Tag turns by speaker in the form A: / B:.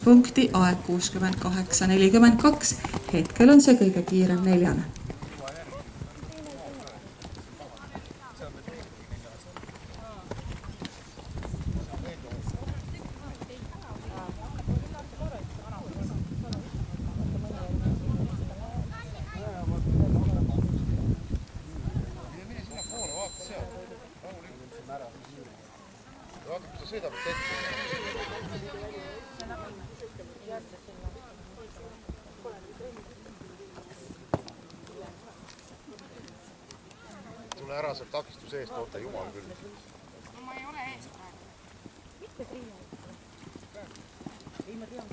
A: punkti aeg 68:42. Hetkel on see kõige kiirem neljane.
B: Sõidab ette. Tule ära sealt takistuse eest, oota jumal küll.
C: No ma ei ole ees praegu. Mitte Triia. Ei, ma tean.